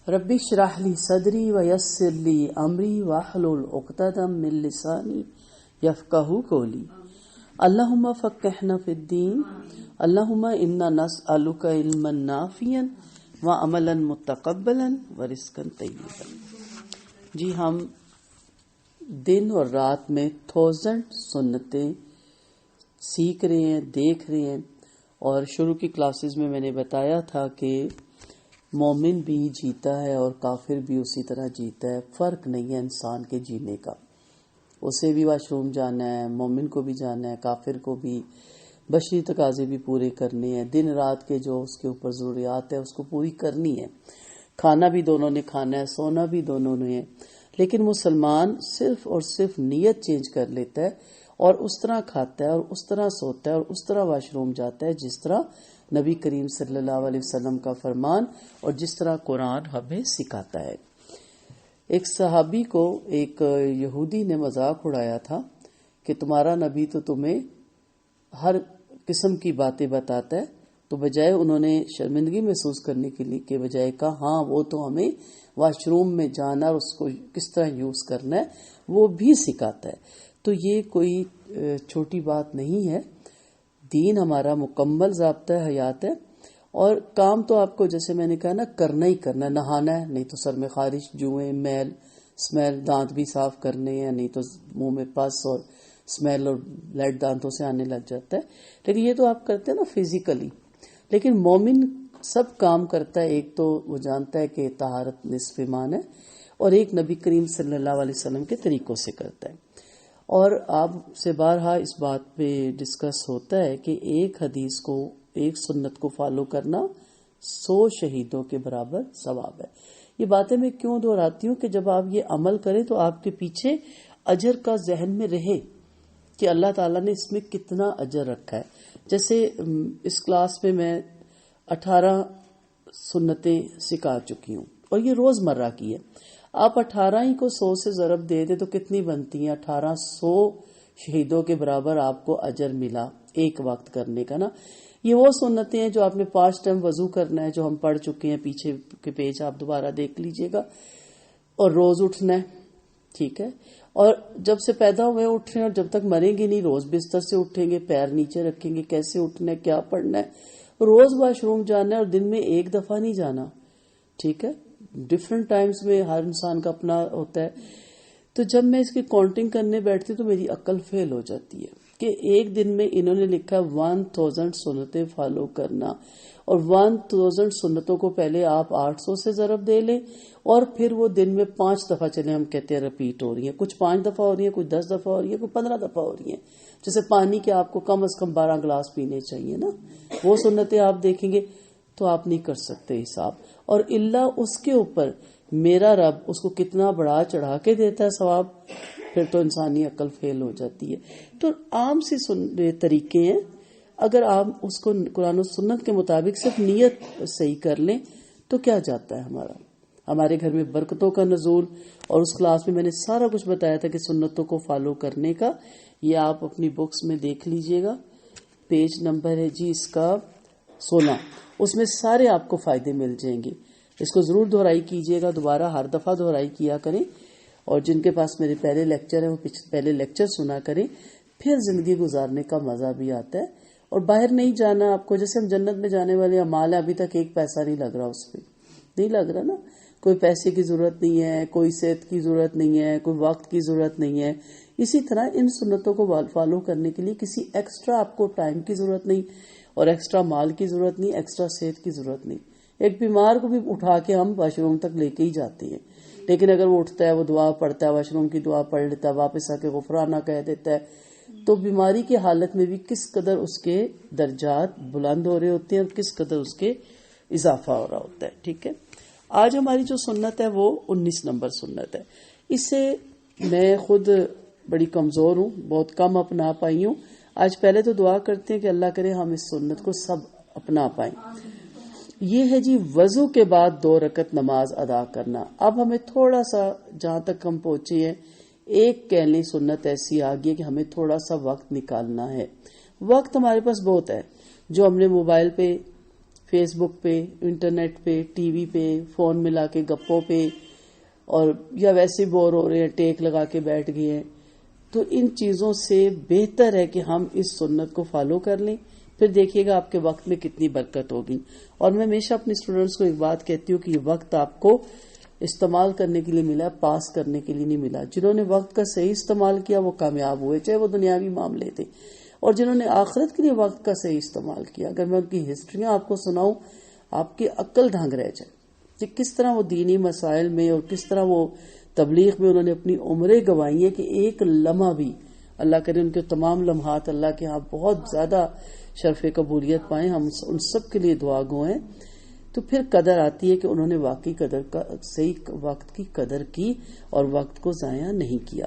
ربی اشرح لی صدری ویسر لی امری واحلل عقدۃ من لسانی یفقہوا قولی اللہم فقہنا فی الدین اللہم انا نسألک علما نافعا وعملا متقبلا ورزقا طیبا۔ جی ہم دن اور رات میں 1000 سنتیں سیکھ رہے ہیں، دیکھ رہے ہیں، اور شروع کی کلاسز میں میں نے بتایا تھا کہ مومن بھی جیتا ہے اور کافر بھی اسی طرح جیتا ہے، فرق نہیں ہے انسان کے جینے کا۔ اسے بھی واش روم جانا ہے، مومن کو بھی جانا ہے، کافر کو بھی، بشری تقاضے بھی پورے کرنے ہیں، دن رات کے جو اس کے اوپر ضروریات ہے اس کو پوری کرنی ہے، کھانا بھی دونوں نے کھانا ہے، سونا بھی دونوں نے ہے۔ لیکن مسلمان صرف اور صرف نیت چینج کر لیتا ہے اور اس طرح کھاتا ہے اور اس طرح سوتا ہے اور اس طرح واش روم جاتا ہے جس طرح نبی کریم صلی اللہ علیہ وسلم کا فرمان اور جس طرح قرآن ہمیں سکھاتا ہے۔ ایک صحابی کو ایک یہودی نے مذاق اڑایا تھا کہ تمہارا نبی تو تمہیں ہر قسم کی باتیں بتاتا ہے، تو بجائے انہوں نے شرمندگی محسوس کرنے کے بجائے کہا ہاں وہ تو ہمیں واش روم میں جانا اور اس کو کس طرح یوز کرنا ہے وہ بھی سکھاتا ہے۔ تو یہ کوئی چھوٹی بات نہیں ہے، دین ہمارا مکمل ضابطہ حیات ہے، اور کام تو آپ کو جیسے میں نے کہا نا کرنا ہی کرنا ہے، نہانا ہے نہیں تو سر میں خارش، جوئیں، میل، اسمیل، دانت بھی صاف کرنے ہیں نہیں تو منہ میں پس اور اسمیل اور بلڈ دانتوں سے آنے لگ جاتا ہے۔ لیکن یہ تو آپ کرتے ہیں نا فزیکلی، لیکن مومن سب کام کرتا ہے، ایک تو وہ جانتا ہے کہ طہارت نصف ایمان ہے، اور ایک نبی کریم صلی اللہ علیہ وسلم کے طریقوں سے کرتا ہے۔ اور آپ سے بارہا اس بات پہ ڈسکس ہوتا ہے کہ ایک حدیث کو، ایک سنت کو فالو کرنا 100 شہیدوں کے برابر ثواب ہے۔ یہ باتیں میں کیوں دہراتی ہوں کہ جب آپ یہ عمل کریں تو آپ کے پیچھے اجر کا ذہن میں رہے کہ اللہ تعالیٰ نے اس میں کتنا اجر رکھا ہے۔ جیسے اس کلاس میں میں 18 سنتیں سکھا چکی ہوں اور یہ روز مرہ کی ہے۔ آپ 18 ہی کو 100 سے ضرب دے دیں تو کتنی بنتی ہیں؟ 1800 شہیدوں کے برابر آپ کو اجر ملا ایک وقت کرنے کا نا۔ یہ وہ سنتیں ہیں جو آپ نے 5 ٹائم وضو کرنا ہے، جو ہم پڑھ چکے ہیں، پیچھے کے پیج آپ دوبارہ دیکھ لیجئے گا، اور روز اٹھنا ہے، ٹھیک ہے، اور جب سے پیدا ہوئے اٹھ رہے ہیں اور جب تک مریں گے نہیں روز بستر سے اٹھیں گے، پیر نیچے رکھیں گے، کیسے اٹھنا ہے، کیا پڑھنا ہے، روز واش روم جانا ہے اور دن میں ایک دفعہ نہیں جانا، ٹھیک ہے، ڈفرینٹ ٹائمز میں ہر انسان کا اپنا ہوتا ہے۔ تو جب میں اس کی کاؤنٹنگ کرنے بیٹھتی تو میری عقل فیل ہو جاتی ہے کہ ایک دن میں انہوں نے لکھا 1000 سنتیں فالو کرنا، اور 1000 سنتوں کو پہلے آپ 800 سے ضرب دے لیں، اور پھر وہ دن میں 5 دفعہ چلیں، ہم کہتے ہیں ریپیٹ ہو رہی ہیں، کچھ 5 دفعہ ہو رہی ہیں، کچھ 10 دفعہ ہو رہی ہیں، کچھ 15 دفعہ ہو رہی ہیں۔ جیسے پانی کے آپ کو کم از کم 12 گلاس پینے چاہیے نا، وہ سنتیں آپ دیکھیں گے تو آپ نہیں کر سکتے حساب، اور اللہ اس کے اوپر میرا رب اس کو کتنا بڑا چڑھا کے دیتا ہے ثواب، پھر تو انسانی عقل فیل ہو جاتی ہے۔ تو عام سی طریقے ہیں، اگر آپ اس کو قرآن و سنت کے مطابق صرف نیت صحیح کر لیں تو کیا جاتا ہے ہمارے گھر میں برکتوں کا نزول۔ اور اس کلاس میں نے سارا کچھ بتایا تھا کہ سنتوں کو فالو کرنے کا، یہ آپ اپنی بکس میں دیکھ لیجئے گا، پیج نمبر ہے جی اس کا 16، اس میں سارے آپ کو فائدے مل جائیں گے۔ اس کو ضرور دہرائی کیجئے گا، دوبارہ ہر دفعہ دہرائی کیا کریں، اور جن کے پاس میرے پہلے لیکچر ہیں وہ پہلے لیکچر سنا کریں، پھر زندگی گزارنے کا مزہ بھی آتا ہے۔ اور باہر نہیں جانا آپ کو، جیسے ہم جنت میں جانے والے اعمال ہیں، ابھی تک ایک پیسہ نہیں لگ رہا، اس پہ نہیں لگ رہا نا، کوئی پیسے کی ضرورت نہیں ہے، کوئی صحت کی ضرورت نہیں ہے، کوئی وقت کی ضرورت نہیں ہے۔ اسی طرح ان سنتوں کو فالو کرنے کے لیے کسی ایکسٹرا آپ کو ٹائم کی ضرورت نہیں، اور ایکسٹرا مال کی ضرورت نہیں، ایکسٹرا صحت کی ضرورت نہیں۔ ایک بیمار کو بھی اٹھا کے ہم واش روم تک لے کے ہی جاتے ہیں، لیکن اگر وہ اٹھتا ہے، وہ دعا پڑھتا ہے، واش روم کی دعا پڑھ لیتا ہے، واپس آ کے غفرانہ کہہ دیتا ہے، تو بیماری کی حالت میں بھی کس قدر اس کے درجات بلند ہو رہے ہوتے ہیں اور کس قدر اس کے اضافہ ہو رہا ہوتا ہے، ٹھیک ہے۔ آج ہماری جو سنت ہے وہ 19 نمبر سنت ہے۔ اس سے میں خود بڑی کمزور ہوں، بہت کم اپنا پائی ہوں۔ آج پہلے تو دعا کرتے ہیں کہ اللہ کرے ہم اس سنت کو سب اپنا پائیں۔ یہ ہے جی وضو کے بعد 2 رکعت نماز ادا کرنا۔ اب ہمیں تھوڑا سا جہاں تک ہم پہنچے ہیں، ایک کہہ لیں سنت ایسی آ گئی کہ ہمیں تھوڑا سا وقت نکالنا ہے۔ وقت ہمارے پاس بہت ہے، جو ہم نے موبائل پہ فیس بک پہ، انٹرنیٹ پہ، ٹی وی پہ، فون ملا کے گپوں پہ، اور یا ویسے بور ہو رہے ہیں ٹیک لگا کے بیٹھ گئے ہیں. تو ان چیزوں سے بہتر ہے کہ ہم اس سنت کو فالو کر لیں. پھر دیکھیے گا آپ کے وقت میں کتنی برکت ہوگی. اور میں ہمیشہ اپنے اسٹوڈنٹس کو ایک بات کہتی ہوں کہ یہ وقت آپ کو استعمال کرنے کے لیے ملا، پاس کرنے کے لیے نہیں ملا. جنہوں نے وقت کا صحیح استعمال کیا وہ کامیاب ہوئے، چاہے وہ دنیاوی معاملے تھے. اور جنہوں نے آخرت کے لیے وقت کا صحیح استعمال کیا، اگر میں ان کی ہسٹریاں آپ کو سناؤں آپ کی عقل دھانگ رہ جائے کہ کس طرح وہ دینی مسائل میں اور کس طرح وہ تبلیغ میں انہوں نے اپنی عمریں گنوائی ہیں کہ ایک لمحہ بھی، اللہ کرے ان کے تمام لمحات اللہ کے ہاں بہت زیادہ شرف قبولیت پائیں. ہم ان سب کے لیے دعا گو ہیں. تو پھر قدر آتی ہے کہ انہوں نے واقعی صحیح وقت کی قدر کی اور وقت کو ضائع نہیں کیا.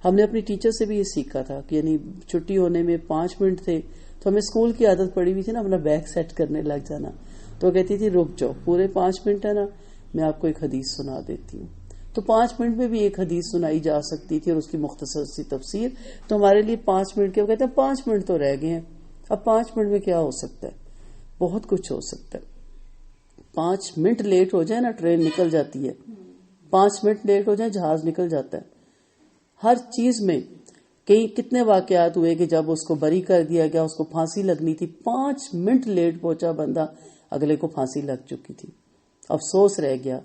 ہم نے اپنی ٹیچر سے بھی یہ سیکھا تھا کہ یعنی چھٹی ہونے میں 5 منٹ تھے تو ہمیں اسکول کی عادت پڑی ہوئی تھی نا اپنا بیگ سیٹ کرنے لگ جانا. تو کہتی تھی رک جاؤ، پورے 5 منٹ ہے نا، میں آپ کو ایک حدیث سنا دیتی ہوں. تو 5 منٹ میں بھی ایک حدیث سنائی جا سکتی تھی اور اس کی مختصر سی تفسیر. تو ہمارے لیے 5 منٹ کے، وہ کہتے ہیں 5 منٹ تو رہ گئے ہیں، اب 5 منٹ میں کیا ہو سکتا ہے؟ بہت کچھ ہو سکتا ہے. 5 منٹ لیٹ ہو جائے نا ٹرین نکل جاتی ہے، 5 منٹ لیٹ ہو جائے جہاز نکل جاتا ہے. ہر چیز میں کتنے واقعات ہوئے کہ جب اس کو بری کر دیا گیا، اس کو پھانسی لگنی تھی، 5 منٹ لیٹ پہنچا بندہ، اگلے کو پھانسی لگ چکی تھی، افسوس رہ گیا.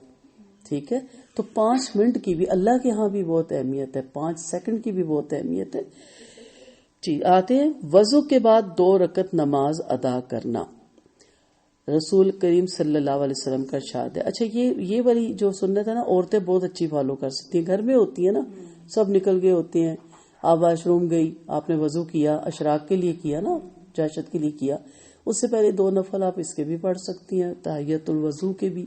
ٹھیک ہے، تو 5 منٹ کی بھی اللہ کے ہاں بھی بہت اہمیت ہے، 5 سیکنڈ کی بھی بہت اہمیت ہے. جی آتے ہیں وضو کے بعد 2 رکعت نماز ادا کرنا. رسول کریم صلی اللہ علیہ وسلم کا ارشاد ہے. اچھا یہ والی جو سنت ہے نا عورتیں بہت اچھی فالو کر سکتی ہیں، گھر میں ہوتی ہیں نا، سب نکل گئے ہوتے ہیں، آپ واش روم گئی، آپ نے وضو کیا، اشراق کے لیے کیا نا، چاشت کے لیے کیا، اس سے پہلے 2 نفل آپ اس کے بھی پڑھ سکتی ہیں، تحیت الوضو کے بھی.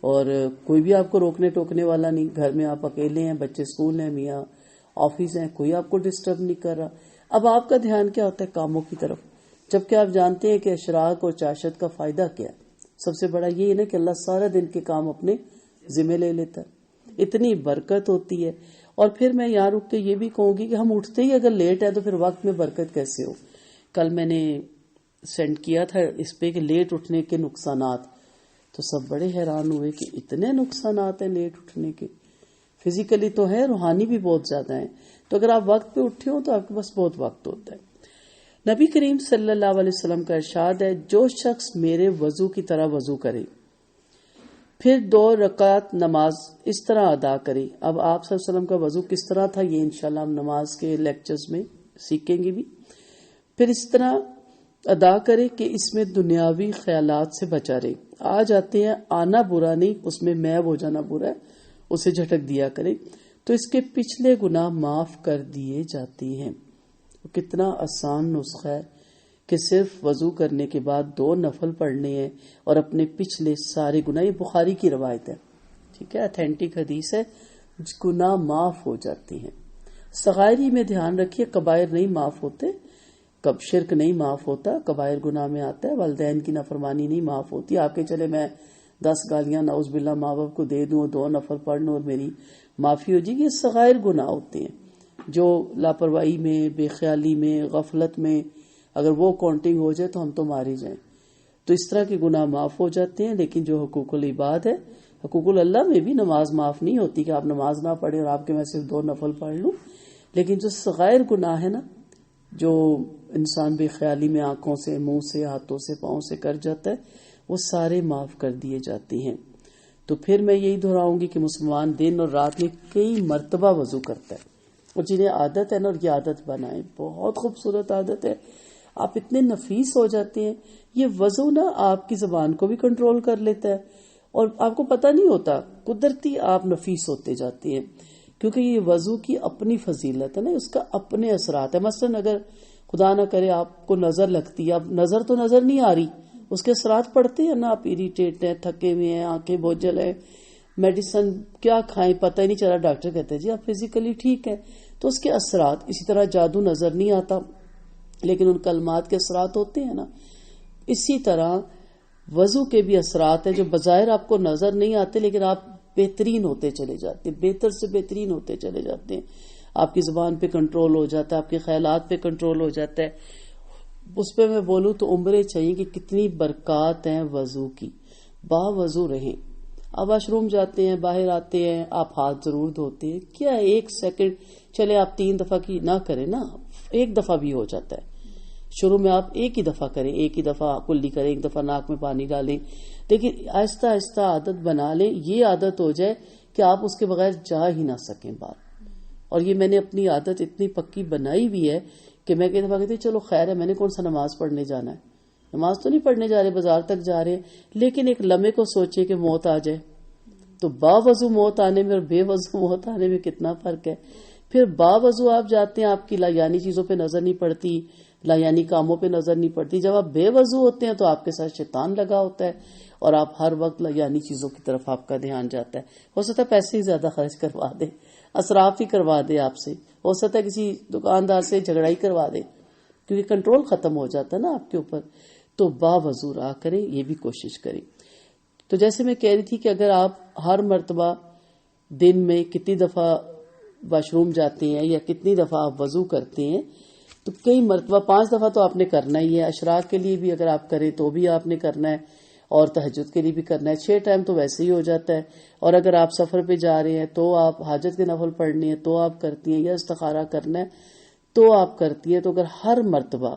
اور کوئی بھی آپ کو روکنے ٹوکنے والا نہیں، گھر میں آپ اکیلے ہیں، بچے اسکول ہیں، میاں آفس ہیں، کوئی آپ کو ڈسٹرب نہیں کر رہا. اب آپ کا دھیان کیا ہوتا ہے؟ کاموں کی طرف، جبکہ آپ جانتے ہیں کہ اشراق اور چاشت کا فائدہ کیا ہے. سب سے بڑا یہ ہے نا کہ اللہ سارا دن کے کام اپنے ذمہ لے لیتا ہے، اتنی برکت ہوتی ہے. اور پھر میں یہاں رک کے یہ بھی کہوں گی کہ ہم اٹھتے ہی اگر لیٹ ہے تو پھر وقت میں برکت کیسے ہو. کل میں نے سینڈ کیا تھا اس پہ کہ لیٹ اٹھنے کے نقصانات، تو سب بڑے حیران ہوئے کہ اتنے نقصانات ہیں لیٹ اٹھنے کے. فزیکلی تو ہے، روحانی بھی بہت زیادہ ہیں. تو اگر آپ وقت پہ اٹھے ہو تو آپ کے پاس بہت وقت ہوتا ہے. نبی کریم صلی اللہ علیہ وسلم کا ارشاد ہے، جو شخص میرے وضو کی طرح وضو کرے پھر 2 رکعت نماز اس طرح ادا کرے. اب آپ صلی اللہ علیہ وسلم کا وضو کس طرح تھا یہ انشاءاللہ ہم نماز کے لیکچرز میں سیکھیں گے بھی. پھر اس طرح ادا کرے کہ اس میں دنیاوی خیالات سے بچا رہے. آ جاتے ہیں آنا برا نہیں، اس میں محو ہو جانا برا ہے، اسے جھٹک دیا کرے تو اس کے پچھلے گناہ معاف کر دیے جاتے ہیں. کتنا آسان نسخہ ہے کہ صرف وضو کرنے کے بعد 2 نفل پڑھنے ہیں اور اپنے پچھلے سارے گناہ، یہ بخاری کی روایت ہے، ٹھیک ہے، اتھینٹک حدیث ہے، گناہ معاف ہو جاتے ہیں. صغائری میں دھیان رکھیے، کبائر نہیں معاف ہوتے، کب شرک نہیں معاف ہوتا، کبائر گناہ میں آتا ہے. والدین کی نافرمانی نہیں معاف ہوتی. آپ کے چلے میں 10 گالیاں نعوذ باللہ ماں باپ کو دے دوں اور 2 نفل پڑھ لوں اور میری معافی ہو جائے گی. یہ صغائر گناہ ہوتے ہیں جو لاپرواہی میں، بے خیالی میں، غفلت میں اگر وہ کاؤنٹنگ ہو جائے تو ہم تو مارے جائیں. تو اس طرح کے گناہ معاف ہو جاتے ہیں. لیکن جو حقوق العباد ہے، حقوق اللہ میں بھی نماز معاف نہیں ہوتی کہ آپ نماز نہ پڑھیں اور آپ کے میں صرف 2 نفل پڑھ لوں. لیکن جو صغائر گناہ ہے نا، جو انسان بے خیالی میں آنکھوں سے، منہ سے، ہاتھوں سے، پاؤں سے کر جاتا ہے، وہ سارے معاف کر دیے جاتے ہیں. تو پھر میں یہی دہراؤں گی کہ مسلمان دن اور رات میں کئی مرتبہ وضو کرتا ہے. اور جنہیں عادت ہے نا، اور یہ عادت بنائیں، بہت خوبصورت عادت ہے. آپ اتنے نفیس ہو جاتے ہیں. یہ وضو نا آپ کی زبان کو بھی کنٹرول کر لیتا ہے اور آپ کو پتہ نہیں ہوتا، قدرتی آپ نفیس ہوتے جاتے ہیں. کیونکہ یہ وضو کی اپنی فضیلت ہے نا، اس کا اپنے اثرات ہے. مثلا اگر خدا نہ کرے آپ کو نظر لگتی ہے، اب نظر تو نظر نہیں آ رہی، اس کے اثرات پڑتے ہیں نا. آپ اریٹیٹ ہیں، تھکے ہوئے ہیں، آنکھیں بوجھل ہیں، میڈیسن کیا کھائیں پتہ ہی نہیں چلا، ڈاکٹر کہتے ہیں جی آپ فزیکلی ٹھیک ہے، تو اس کے اثرات. اسی طرح جادو نظر نہیں آتا لیکن ان کلمات کے اثرات ہوتے ہیں نا. اسی طرح وضو کے بھی اثرات ہیں جو بظاہر آپ کو نظر نہیں آتے لیکن آپ بہترین ہوتے چلے جاتے ہیں، بہتر سے بہترین ہوتے چلے جاتے ہیں. آپ کی زبان پہ کنٹرول ہو جاتا ہے، آپ کے خیالات پہ کنٹرول ہو جاتا ہے. اس پہ میں بولوں تو عمریں چاہیے کہ کتنی برکات ہیں وضو کی. با وضو رہیں. اب واش روم جاتے ہیں، باہر آتے ہیں، آپ ہاتھ ضرور دھوتے ہیں. کیا 1 سیکنڈ، چلے آپ 3 دفعہ کی نہ کریں نا، 1 دفعہ بھی ہو جاتا ہے. شروع میں آپ 1 ہی دفعہ کریں، 1 ہی دفعہ کلی کریں، 1 دفعہ ناک میں پانی ڈالیں. لیکن آہستہ آہستہ عادت بنا لیں. یہ عادت ہو جائے کہ آپ اس کے بغیر جا ہی نہ سکیں باہر. اور یہ میں نے اپنی عادت اتنی پکی بنائی بھی ہے کہ میں کئی دفعہ کہتی چلو خیر ہے، میں نے کون سا نماز پڑھنے جانا ہے، نماز تو نہیں پڑھنے جا رہے، بازار تک جا رہے ہیں، لیکن ایک لمحے کو سوچے کہ موت آ جائے. تو با وضو موت آنے میں اور بے وضو موت آنے میں کتنا فرق ہے. پھر با وضو آپ جاتے ہیں، آپ کی لایانی چیزوں پہ نظر نہیں پڑتی، لایانی کاموں پہ نظر نہیں پڑتی. جب آپ بے وضو ہوتے ہیں تو آپ کے ساتھ شیطان لگا ہوتا ہے اور آپ ہر وقت لایانی چیزوں کی طرف آپ کا دھیان جاتا ہے. ہو سکتا ہے پیسے ہی زیادہ خرچ کروا دے، اسراف ہی کروا دے آپ سے، ہو سکتا ہے کسی دکاندار سے جھگڑا ہی کروا دے، کیونکہ کنٹرول ختم ہو جاتا ہے نا آپ کے اوپر. تو با وضو رہا کریں، یہ بھی کوشش کریں. تو جیسے میں کہہ رہی تھی کہ اگر آپ ہر مرتبہ دن میں کتنی دفعہ واش روم جاتے ہیں یا کتنی دفعہ آپ وضو کرتے ہیں، تو کئی مرتبہ 5 دفعہ تو آپ نے کرنا ہی ہے. اشراق کے لیے بھی اگر آپ کریں تو بھی آپ نے کرنا ہے، اور تہجد کے لیے بھی کرنا ہے. 6 ٹائم تو ویسے ہی ہو جاتا ہے. اور اگر آپ سفر پہ جا رہے ہیں تو آپ حاجت کے نفل پڑھنے ہیں تو آپ کرتی ہیں، یا استخارہ کرنا ہے تو آپ کرتی ہیں. تو اگر ہر مرتبہ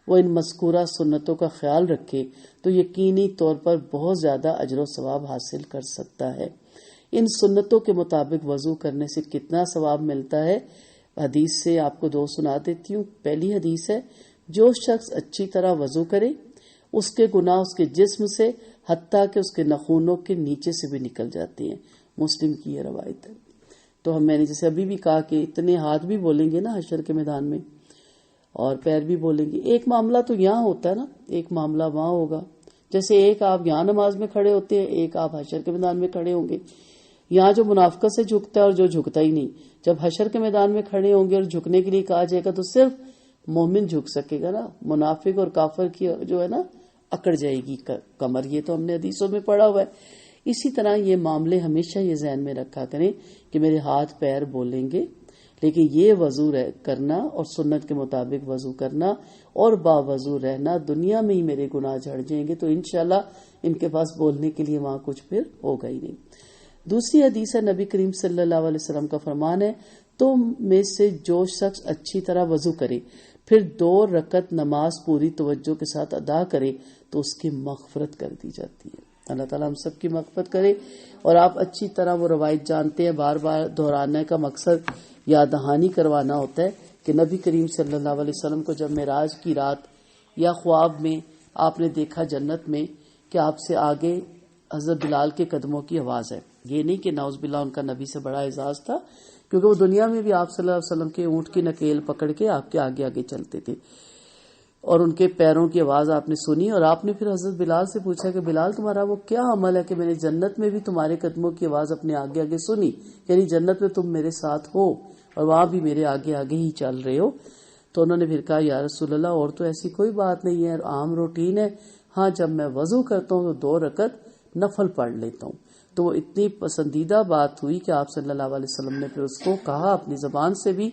وہ ان مذکورہ سنتوں کا خیال رکھے تو یقینی طور پر بہت زیادہ اجر و ثواب حاصل کر سکتا ہے. ان سنتوں کے مطابق وضو کرنے سے کتنا ثواب ملتا ہے، حدیث سے آپ کو 2 سنا دیتی ہوں. پہلی حدیث ہے، جو شخص اچھی طرح وضو کرے اس کے گناہ اس کے جسم سے حتیٰ کہ اس کے ناخنوں کے نیچے سے بھی نکل جاتے ہیں. مسلم کی یہ روایت ہے. تو میں نے جیسے ابھی بھی کہا کہ اتنے ہاتھ بھی بولیں گے نا حشر کے میدان میں، اور پیر بھی بولیں گے. ایک معاملہ تو یہاں ہوتا ہے نا، ایک معاملہ وہاں ہوگا. جیسے ایک آپ یہاں نماز میں کھڑے ہوتے ہیں، ایک آپ حشر کے میدان میں کھڑے ہوں گے. یہاں جو منافقت سے جھکتا ہے اور جو جھکتا ہی نہیں، جب حشر کے میدان میں کھڑے ہوں گے اور جھکنے کے لیے کہا جائے گا تو صرف مومن جھک سکے گا نا. منافق اور کافر کی جو ہے نا اکڑ جائے گی کمر. یہ تو ہم نے حدیثوں میں پڑھا ہوا ہے. اسی طرح یہ معاملے ہمیشہ یہ ذہن میں رکھا کریں کہ میرے ہاتھ پیر بولیں گے، لیکن یہ وضو کرنا اور سنت کے مطابق وضو کرنا اور با وضو رہنا، دنیا میں ہی میرے گناہ جھڑ جائیں گے. تو انشاءاللہ ان کے پاس بولنے کے لیے وہاں کچھ پھر ہوگا ہی نہیں. دوسری حدیث ہے، نبی کریم صلی اللہ علیہ وسلم کا فرمان ہے، تم میں سے جو شخص اچھی طرح وضو کرے پھر 2 رکعت نماز پوری توجہ کے ساتھ ادا کرے تو اس کی مغفرت کر دی جاتی ہے. اللہ تعالیٰ ہم سب کی مغفرت کرے. اور آپ اچھی طرح وہ روایت جانتے ہیں، بار بار دہرانے کا مقصد یاد دہانی کروانا ہوتا ہے کہ نبی کریم صلی اللہ علیہ وسلم کو جب معراج کی رات یا خواب میں آپ نے دیکھا جنت میں کہ آپ سے آگے حضرت بلال کے قدموں کی آواز ہے. یہ نہیں کہ نعوذ باللہ ان کا نبی سے بڑا اعزاز تھا، کیونکہ وہ دنیا میں بھی آپ صلی اللہ علیہ وسلم کے اونٹ کی نکیل پکڑ کے آپ کے آگے آگے چلتے تھے، اور ان کے پیروں کی آواز آپ نے سنی. اور آپ نے پھر حضرت بلال سے پوچھا کہ بلال تمہارا وہ کیا عمل ہے کہ میں نے جنت میں بھی تمہارے قدموں کی آواز اپنے آگے آگے سنی، یعنی جنت میں تم میرے ساتھ ہو اور وہاں بھی میرے آگے آگے ہی چل رہے ہو. تو انہوں نے پھر کہا یا رسول اللہ اور تو ایسی کوئی بات نہیں ہے، عام روٹین ہے. ہاں جب میں وضو کرتا ہوں تو 2 رکعت نفل پڑھ لیتا ہوں. تو وہ اتنی پسندیدہ بات ہوئی کہ آپ صلی اللہ علیہ وسلم نے پھر اس کو کہا اپنی زبان سے بھی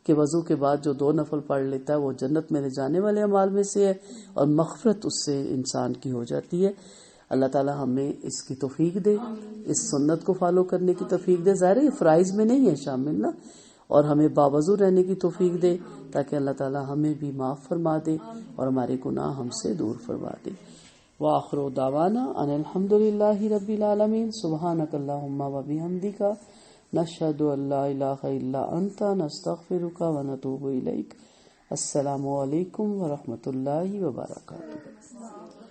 کہ وضو کے بعد جو 2 نفل پڑھ لیتا ہے وہ جنت میں لے جانے والے اعمال میں سے ہے اور مغفرت اس سے انسان کی ہو جاتی ہے. اللہ تعالی ہمیں اس کی توفیق دے، اس سنت کو فالو کرنے کی توفیق دے. ظاہر یہ فرائض میں نہیں ہے شامل نا، اور ہمیں باوضو رہنے کی توفیق دے تاکہ اللہ تعالی ہمیں بھی معاف فرما دے اور ہمارے گناہ ہم سے دور فرما دے. وآخر دعوانا ان الحمد للہ رب العالمین. سبحانک اللہم و بحمدک، نشہد ان لا الہ الا انت، نستغفرک و نتوب الیک. السلام علیکم ورحمۃ اللہ وبرکاتہ.